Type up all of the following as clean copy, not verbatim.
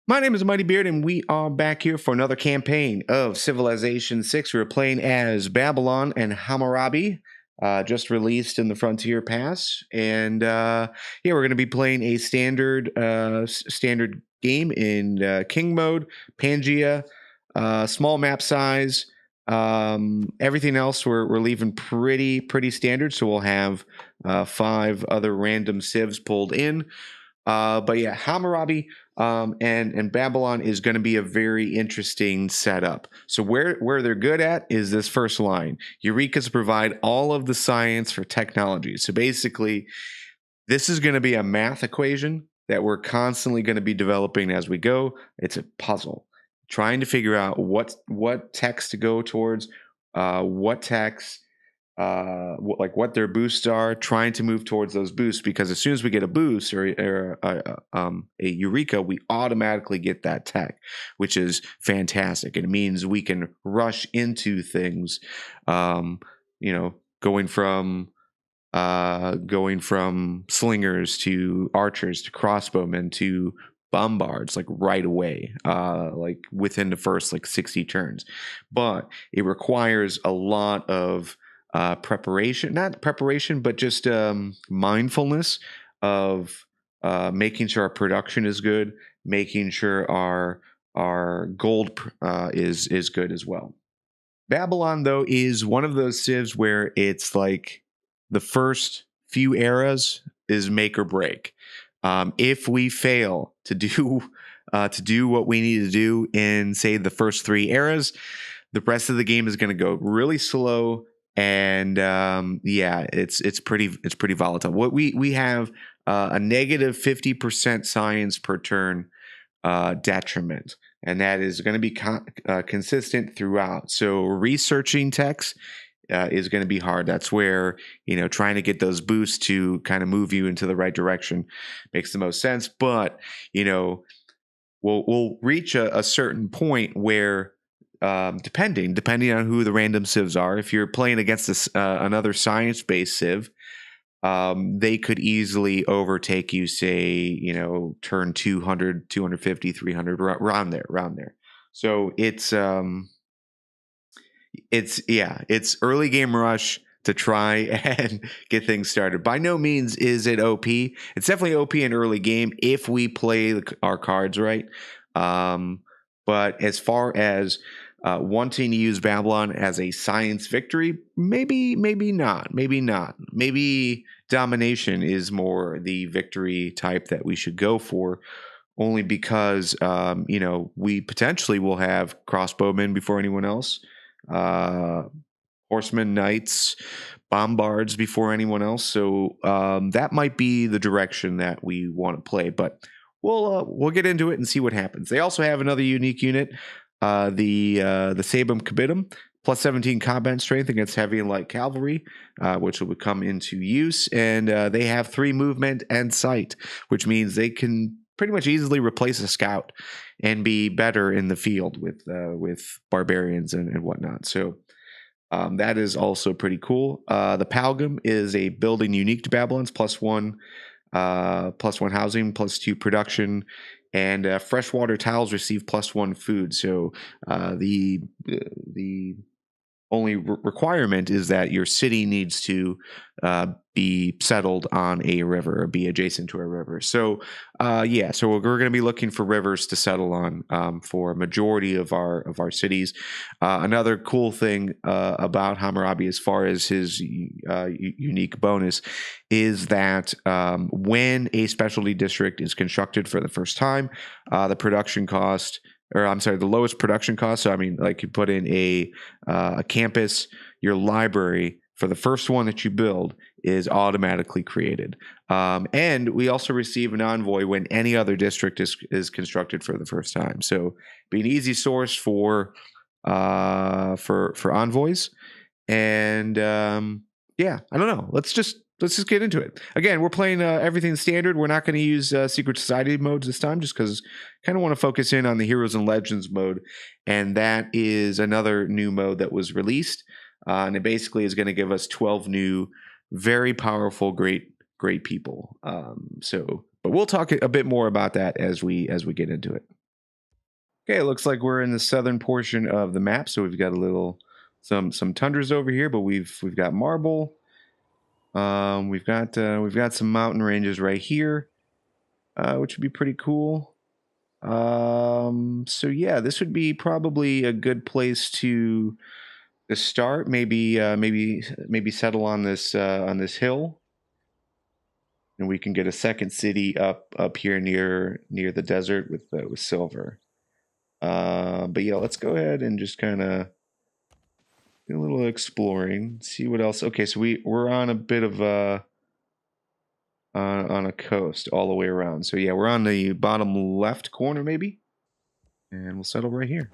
My name is Mighty Beard, and we are back here for another campaign of Civilization 6. We're playing as Babylon and Hammurabi, just released in the Frontier Pass. And yeah, we're going to be playing a standard game in King mode, Pangea, small map size. Everything else we're leaving pretty standard. So we'll have 5 other random civs pulled in. But yeah, Hammurabi and Babylon is going to be a very interesting setup. So where they're good at is this first line. Eureka's provide all of the science for technology. So basically, this is going to be a math equation that we're constantly going to be developing as we go. It's a puzzle, trying to figure out what text to go towards, what text what their boosts are, trying to move towards those boosts, because as soon as we get a boost or a Eureka, we automatically get that tech, which is fantastic. It means we can rush into things, you know, going from slingers to archers to crossbowmen to bombards like right away, like within the first like 60 turns. But it requires a lot of preparation, not preparation, but just mindfulness of making sure our production is good, making sure our gold is good as well. Babylon, though, is one of those civs where it's like the first few eras is make or break. If we fail to do what we need to do in, say, the first 3 eras, the rest of the game is going to go really slow, and yeah, it's pretty volatile. What we have a negative 50% science per turn detriment, and that is going to be consistent throughout. So researching text is going to be hard. That's where, trying to get those boosts to kind of move you into the right direction makes the most sense. But we'll reach a certain point where, depending on who the random civs are, if you're playing against another science-based civ, they could easily overtake you, say, turn 200, 250, 300, around there. So it's early game rush to try and get things started. By no means is it OP. It's definitely OP in early game if we play our cards right. But as far as wanting to use Babylon as a science victory, maybe not. Maybe domination is more the victory type that we should go for, only because we potentially will have crossbowmen before anyone else, horsemen, knights, bombards before anyone else. So that might be the direction that we want to play, but we'll get into it and see what happens. They also have another unique unit, the Sabum Cabitum, plus 17 combat strength against heavy and light cavalry, which will come into use. And they have 3 movement and sight, which means they can pretty much easily replace a scout and be better in the field with barbarians and whatnot. So that is also pretty cool. The Palgum is a building unique to Babylon's, +1 housing, +2 production, and freshwater tiles receive +1 food. So the only requirement is that your city needs to be settled on a river or be adjacent to a river. So so we're going to be looking for rivers to settle on for a majority of our cities. Another cool thing about Hammurabi, as far as his unique bonus, is that when a specialty district is constructed for the first time, the production cost, or I'm sorry, the lowest production cost. So I mean, like, you put in a campus, your library for the first one that you build is automatically created. And we also receive an envoy when any other district is constructed for the first time. So be an easy source for envoys. And I don't know. Let's just get into it. Again, we're playing everything standard. We're not going to use Secret Society modes this time, just because I kind of want to focus in on the Heroes and Legends mode. And that is another new mode that was released. And it basically is going to give us 12 new, very powerful, great people. But we'll talk a bit more about that as we get into it. Okay, it looks like we're in the southern portion of the map, so we've got a little some tundras over here, but we've got marble. We've got some mountain ranges right here, which would be pretty cool. So yeah, this would be probably a good place to start. Maybe settle on this hill, and we can get a second city up here near the desert with silver. But yeah, let's go ahead and just kind of do a little exploring, see what else. Okay, so we're on a bit of a on a coast all the way around. So yeah, we're on the bottom left corner maybe, and we'll settle right here.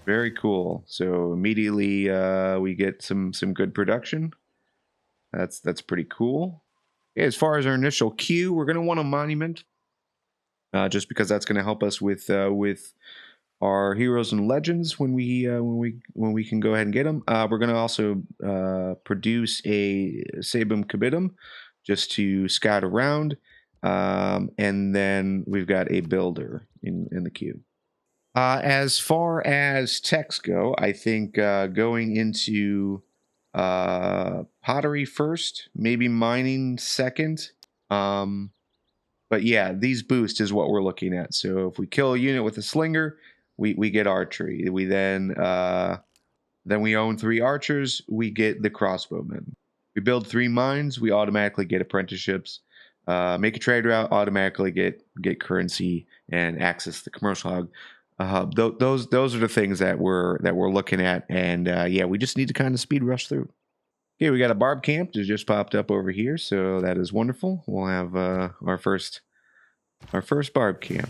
Very cool. So immediately we get some good production. That's pretty cool. Yeah, as far as our initial queue, we're gonna want a monument, just because that's gonna help us with our heroes and legends when we can go ahead and get them. We're gonna also produce a Sabum Kabidum just to scout around, and then we've got a builder in the queue. As far as techs go, I think going into pottery first, maybe mining second. But yeah, these boost is what we're looking at. So if we kill a unit with a slinger, we get archery. We then we own 3 archers, we get the crossbowmen. We build 3 mines, we automatically get apprenticeships. Make a trade route, automatically get currency and access the commercial hub. Those are the things that we're looking at, and yeah, we just need to kind of speed rush through. Okay, we got a barb camp that just popped up over here, so that is wonderful. We'll have our first barb camp.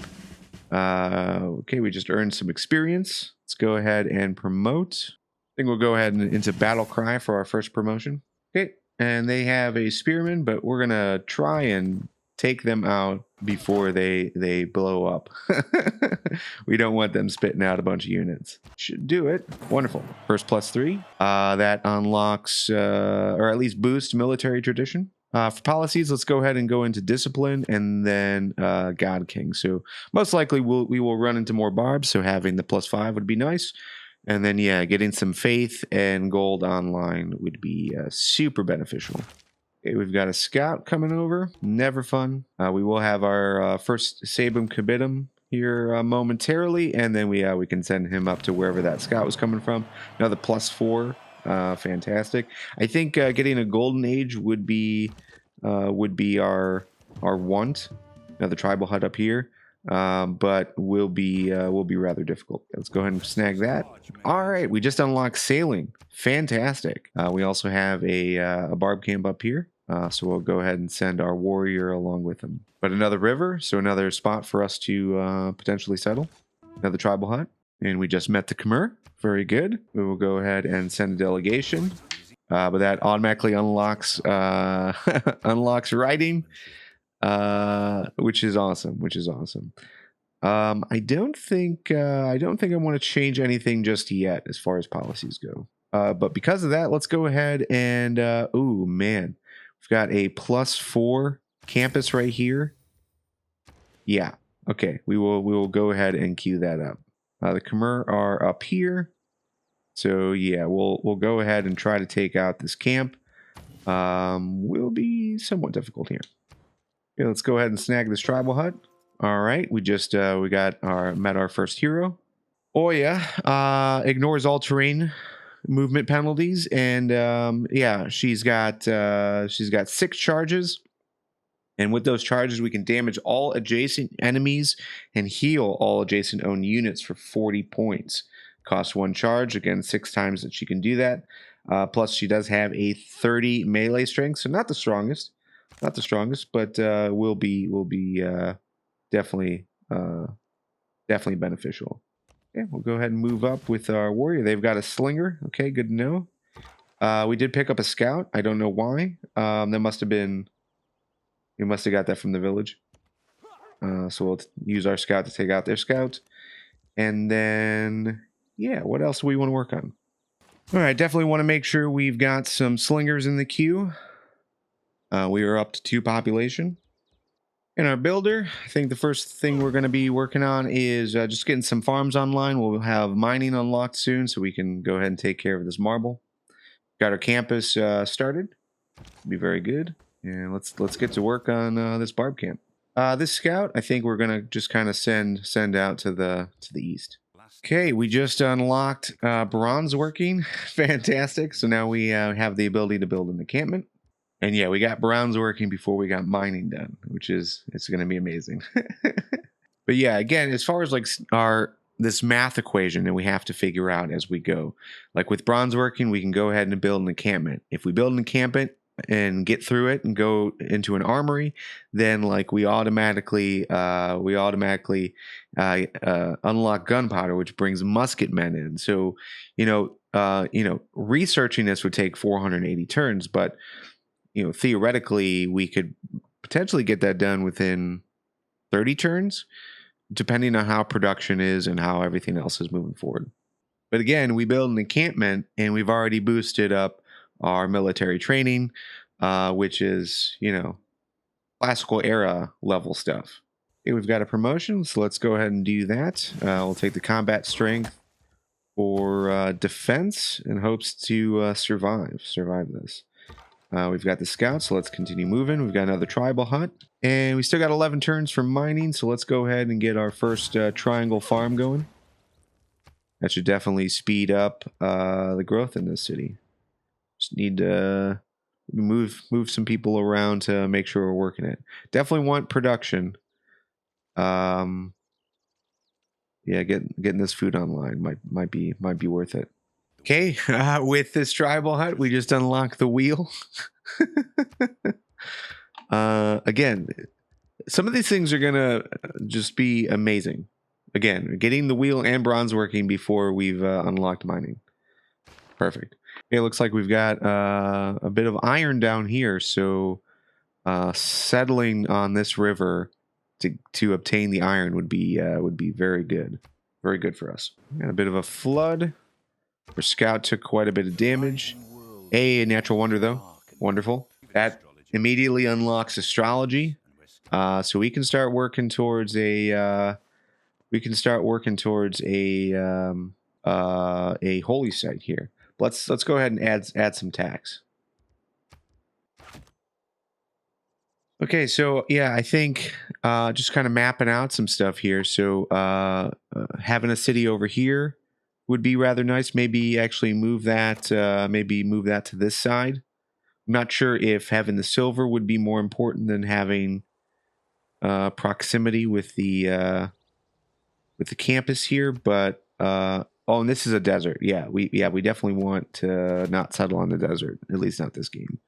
Okay, we just earned some experience. Let's go ahead and promote. I think we'll go ahead and into battle cry for our first promotion. Okay, and they have a spearman, but we're gonna try and take them out before they blow up. We don't want them spitting out a bunch of units. Should do it. Wonderful. First +3. That unlocks or at least boosts military tradition. For policies, let's go ahead and go into discipline and then God King. So most likely we will run into more barbs, so having the +5 would be nice. And then yeah, getting some faith and gold online would be super beneficial. Okay, we've got a scout coming over. Never fun. We will have our first Sabum Kabidum here momentarily, and then we can send him up to wherever that scout was coming from. Another +4. Fantastic. I think getting a golden age would be our want. Another tribal hut up here, but will be rather difficult. Let's go ahead and snag that. All right, we just unlocked sailing. Fantastic. We also have a barb camp up here, so we'll go ahead and send our warrior along with him. But another river, so another spot for us to potentially settle. Another tribal hut, and we just met the Khmer. Very good. We will go ahead and send a delegation, but that automatically unlocks unlocks writing, which is awesome. I don't think I want to change anything just yet as far as policies go. But because of that, let's go ahead and oh man, we've got a +4 campus right here. Yeah. Okay. We will go ahead and queue that up. The Khmer are up here, so yeah, we'll go ahead and try to take out this camp. Will be somewhat difficult here. Okay, let's go ahead and snag this tribal hut. All right, we just met our first hero. Oya ignores all terrain movement penalties, and yeah, she's got 6 charges. And with those charges, we can damage all adjacent enemies and heal all adjacent owned units for 40 points. Costs 1 charge, again, 6 times that she can do that. Plus, she does have a 30 melee strength, so not the strongest, but will be definitely beneficial. Okay, we'll go ahead and move up with our warrior. They've got a slinger. Okay, good to know. We did pick up a scout. I don't know why. That must have been. We must have got that from the village. So we'll use our scout to take out their scout. And then, yeah, what else do we want to work on? All right, definitely want to make sure we've got some slingers in the queue. We are up to 2 population. In our builder, I think the first thing we're going to be working on is just getting some farms online. We'll have mining unlocked soon, so we can go ahead and take care of this marble. Got our campus started. Be very good. And let's get to work on this barb camp. This scout, I think we're gonna just kind of send out to the east. Okay, we just unlocked bronze working. Fantastic. So now we have the ability to build an encampment. And yeah, we got bronze working before we got mining done, which is it's going to be amazing. But yeah, again, as far as like this math equation that we have to figure out as we go, like with bronze working, we can go ahead and build an encampment. If we build an encampment and get through it and go into an armory, then like we automatically unlock gunpowder, which brings musket men in. So researching this would take 480 turns, but theoretically we could potentially get that done within 30 turns, depending on how production is and how everything else is moving forward. But again, we build an encampment and we've already boosted up our military training, which is, classical era level stuff. Okay, we've got a promotion, so let's go ahead and do that. We'll take the combat strength for defense in hopes to survive this. We've got the scouts, so let's continue moving. We've got another tribal hut. And we still got 11 turns for mining, so let's go ahead and get our first triangle farm going. That should definitely speed up the growth in this city. Just need to move some people around to make sure we're working it. Definitely want production. Yeah, getting this food online might be worth it. Okay, with this tribal hut, we just unlocked the wheel. Again, some of these things are gonna just be amazing. Again, getting the wheel and bronze working before we've unlocked mining. Perfect. Okay, looks like we've got a bit of iron down here, so settling on this river to obtain the iron would be very good for us. Got a bit of a flood. Our scout took quite a bit of damage. A natural wonder though, wonderful. That immediately unlocks astrology, so we can start working towards a holy site here. Let's go ahead and add some tax. Okay, so yeah, I think just kind of mapping out some stuff here. So having a city over here would be rather nice. Maybe actually move that to this side. I'm not sure if having the silver would be more important than having proximity with the campus here, but oh, and this is a desert. Yeah, we definitely want to not settle on the desert, at least not this game.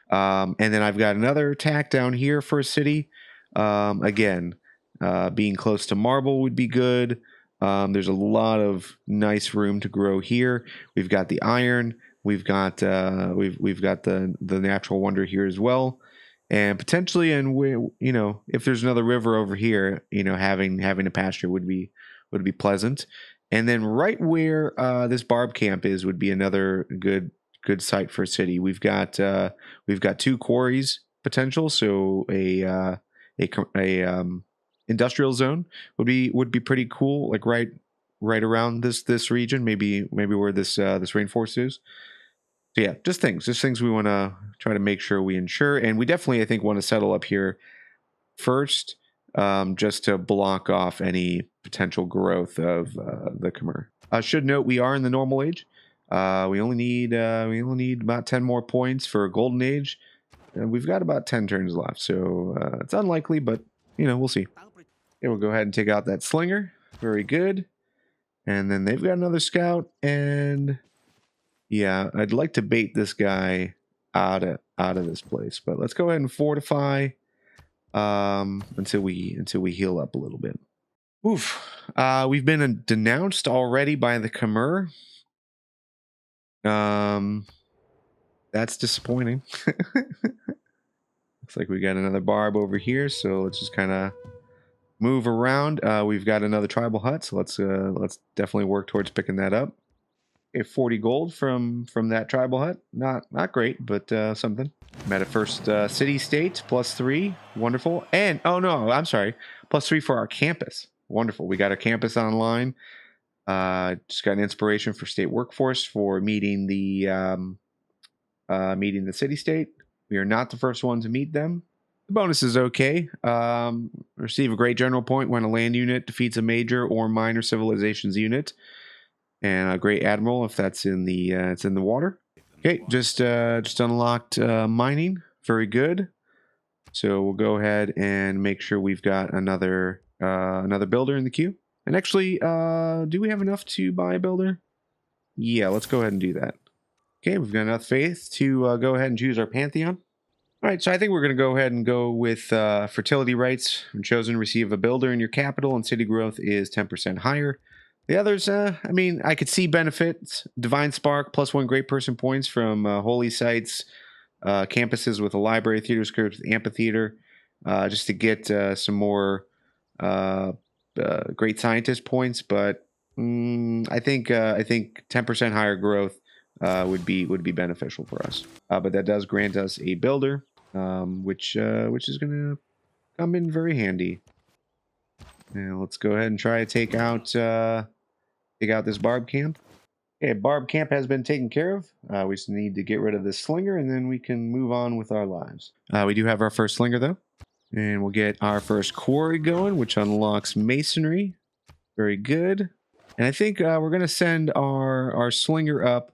And then I've got another attack down here for a city. Again, being close to marble would be good. There's a lot of nice room to grow here. We've got the iron. We've got the natural wonder here as well, and potentially, if there's another river over here, having a pasture would be pleasant. And then right where this barb camp is would be another good site for a city. We've got 2 quarries potential, so a industrial zone would be pretty cool, like right around this region, maybe where this rainforest is. So yeah, just things we want to try to make sure we ensure, and we definitely, I think, want to settle up here first, just to block off any potential growth of the Khmer. I should note we are in the normal age. We only need about 10 more points for a golden age. We've got about 10 turns left, so it's unlikely, but we'll see. Okay, we'll go ahead and take out that slinger. Very good. And then they've got another scout, and yeah, I'd like to bait this guy out of this place, but let's go ahead and fortify until we heal up a little bit. Oof. We've been denounced already by the Khmer. That's disappointing. Looks like we got another barb over here, so let's just kind of move around. We've got another tribal hut, so let's definitely work towards picking that up. Okay, 40 gold from that tribal hut. Not great, but something. I'm at a first city state, +3. Wonderful. And, oh no, I'm sorry. +3 for our campus. Wonderful. We got our campus online. Just got an inspiration for state workforce for meeting the city state. We are not the first one to meet them. The bonus is okay. Receive a great general point when a land unit defeats a major or minor civilizations unit, and a great admiral if that's in the it's in the water. Okay, just unlocked mining. Very good. So we'll go ahead and make sure we've got another builder in the queue. And actually, do we have enough to buy a builder? Yeah, let's go ahead and do that. Okay, we've got enough faith to go ahead and choose our pantheon. All right, so I think we're going to go ahead and go with fertility rights. When chosen to receive a builder in your capital and city growth is 10% higher. The others, I mean, I could see benefits. Divine Spark, +1 great person points from holy sites, campuses with a library, theater scripts, amphitheater, just to get some more great scientist points. But I think 10% higher growth would be beneficial for us. But that does grant us a builder, which is going to come in very handy. Now let's go ahead and try to take out this barb camp. Okay, barb camp has been taken care of. We just need to get rid of this slinger, and then we can move on with our lives. We do have our first slinger though, and we'll get our first quarry going, which unlocks masonry. Very good. And I think we're going to send our slinger up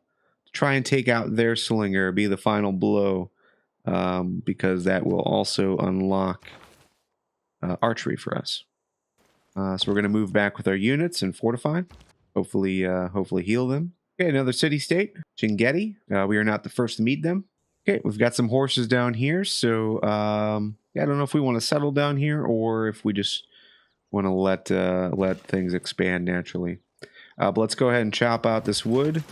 to try and take out their slinger, be the final blow, because that will also unlock archery for us. So we're going to move back with our units and fortify. Hopefully heal them. Okay, another city state, Chinguetti. We are not the first to meet them. Okay, we've got some horses down here. So yeah, I don't know if we want to settle down here or if we just want to let things expand naturally. But let's go ahead and chop out this wood.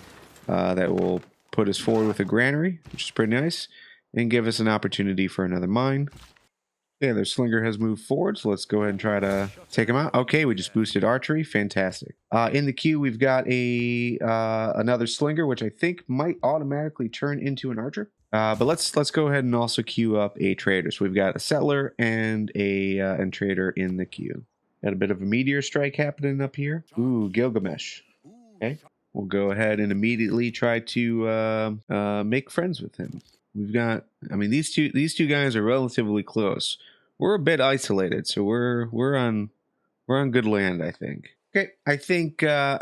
That will put us forward with a granary, which is pretty nice, and give us an opportunity for another mine. Okay, their slinger has moved forward, so let's go ahead and try to take him out. Okay, we just boosted archery. Fantastic. In the queue, we've got another slinger, which I think might automatically turn into an archer. But let's go ahead and also queue up a trader. So we've got a settler and a trader in the queue. Got a bit of a meteor strike happening up here. Ooh, Gilgamesh. Okay, we'll go ahead and immediately try to make friends with him. We've got, I mean, these two guys are relatively close. We're a bit isolated, so we're on good land, I think. Okay, I think our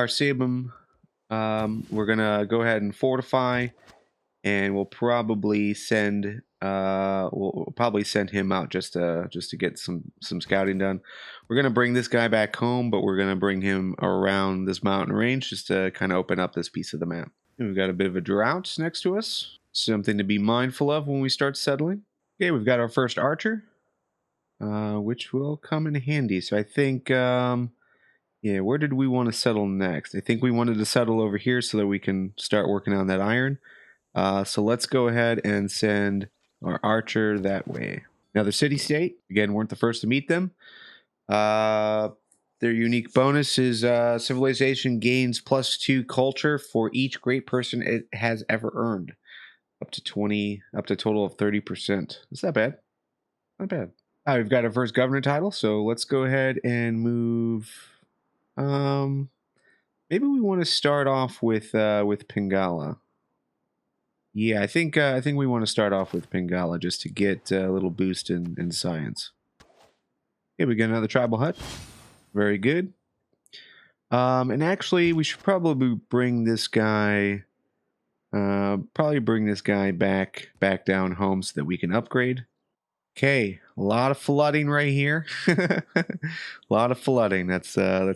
Sabum, we're gonna go ahead and fortify, and we'll probably send him out just to get some scouting done. We're gonna bring this guy back home, but we're gonna bring him around this mountain range just to kind of open up this piece of the map. And we've got a bit of a drought next to us. Something to be mindful of when we start settling. Okay, we've got our first archer, which will come in handy. So I think, yeah, where did we want to settle next? I think we wanted to settle over here so that we can start working on that iron. So let's go ahead and send our archer that way. Now the city state, again, weren't the first to meet them. Their unique bonus is civilization gains +2 culture for each great person it has ever earned. Up to a total of 30%. Is that bad? Not bad. We've got our first governor title, so let's go ahead and move. Maybe we want to start off with Pingala. Yeah, I think we want to start off with Pingala just to get a little boost in science. Okay, we got another tribal hut. Very good. And actually, we should probably bring this guy. Back down home so that we can upgrade. Okay, a lot of flooding right here. A lot of flooding. That's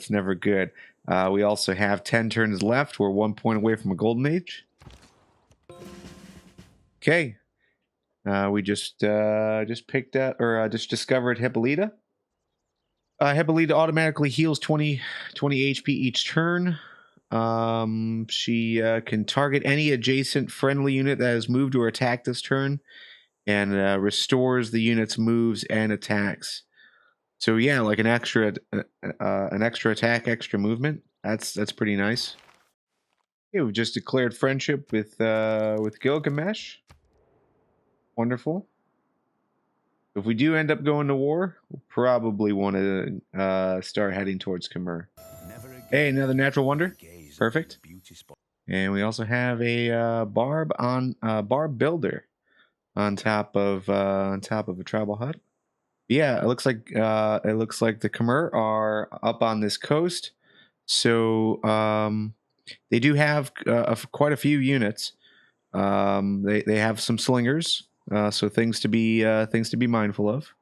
never good. We also have 10 turns left. We're 1 point away from a golden age. Okay, we just picked up or just discovered Hippolyta. Hippolyta automatically heals 20 HP each turn. She can target any adjacent friendly unit that has moved or attacked this turn, and restores the unit's moves and attacks. So yeah, like an extra attack, extra movement. That's pretty nice. Okay, we've just declared friendship with Gilgamesh. Wonderful. If we do end up going to war, we'll probably want to start heading towards Khmer. Hey, another natural wonder. Perfect. And we also have a barb builder on top of a tribal hut. Yeah, it looks like the Khmer are up on this coast, so they do have quite a few units. They have some slingers, so things to be mindful of.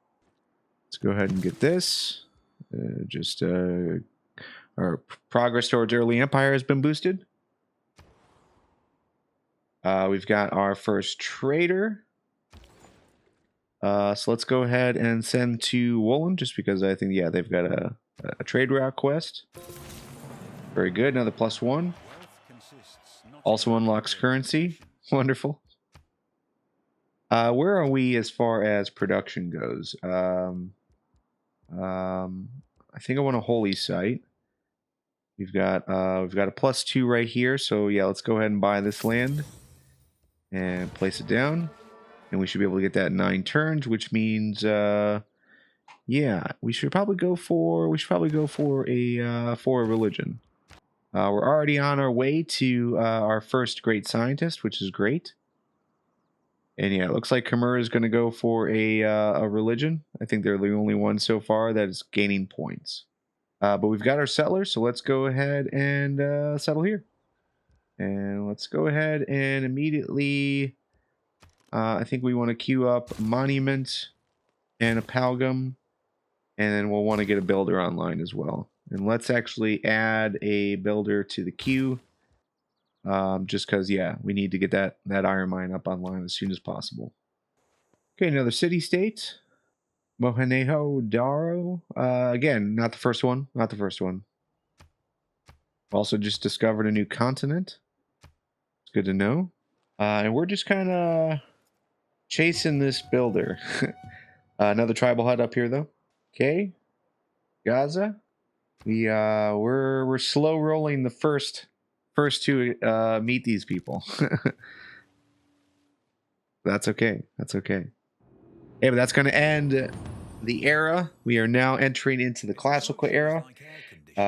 Let's go ahead and get this. Our progress towards early empire has been boosted. We've got our first trader. So let's go ahead and send to Woolen, just because I think, yeah, they've got a trade route quest. Very good. Another +1. Also unlocks currency. Wonderful. Where are we as far as production goes? I think I want a holy site. We've got a +2 right here. So yeah, let's go ahead and buy this land and place it down. And we should be able to get that in 9 turns, which means, yeah, we should probably go for a religion. We're already on our way to our first great scientist, which is great. And yeah, it looks like Khmer is going to go for a religion. I think they're the only one so far that is gaining points. But we've got our settlers, so let's go ahead and settle here. And let's go ahead and immediately... I think we want to queue up Monument and a Palgum, and then we'll want to get a builder online as well. And let's actually add a builder to the queue, just because, yeah, we need to get that iron mine up online as soon as possible. Okay, another city-state. Mohenjo Daro. Again, not the first one. Not the first one. Also just discovered a new continent. It's good to know. And we're just kind of... chasing this builder. Another tribal hut up here though. Okay. Gaza. We're slow rolling the first to meet these people. That's okay. That's okay. Hey, but that's going to end the era. We are now entering into the classical era.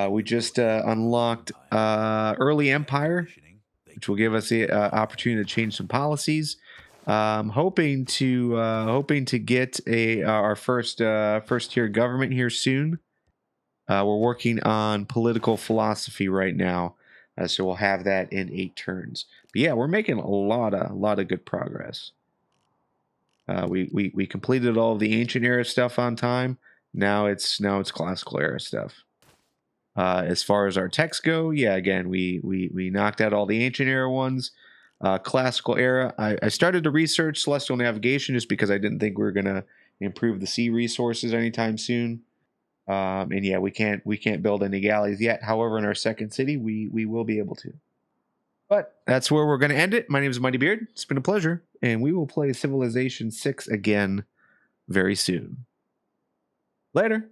We just unlocked early empire, which will give us the opportunity to change some policies. Hoping to get our first tier government here soon. We're working on political philosophy right now, so we'll have that in 8 turns. But yeah, we're making a lot of good progress. We completed all of the ancient era stuff on time. Now it's classical era stuff. As far as our texts go, yeah, again we knocked out all the ancient era ones. Classical era. I started to research celestial navigation just because I didn't think we were gonna improve the sea resources anytime soon. And yeah, we can't build any galleys yet. However, in our second city, we will be able to. But that's where we're gonna end it. My name is Mighty Beard. It's been a pleasure, and we will play Civilization 6 again very soon. Later.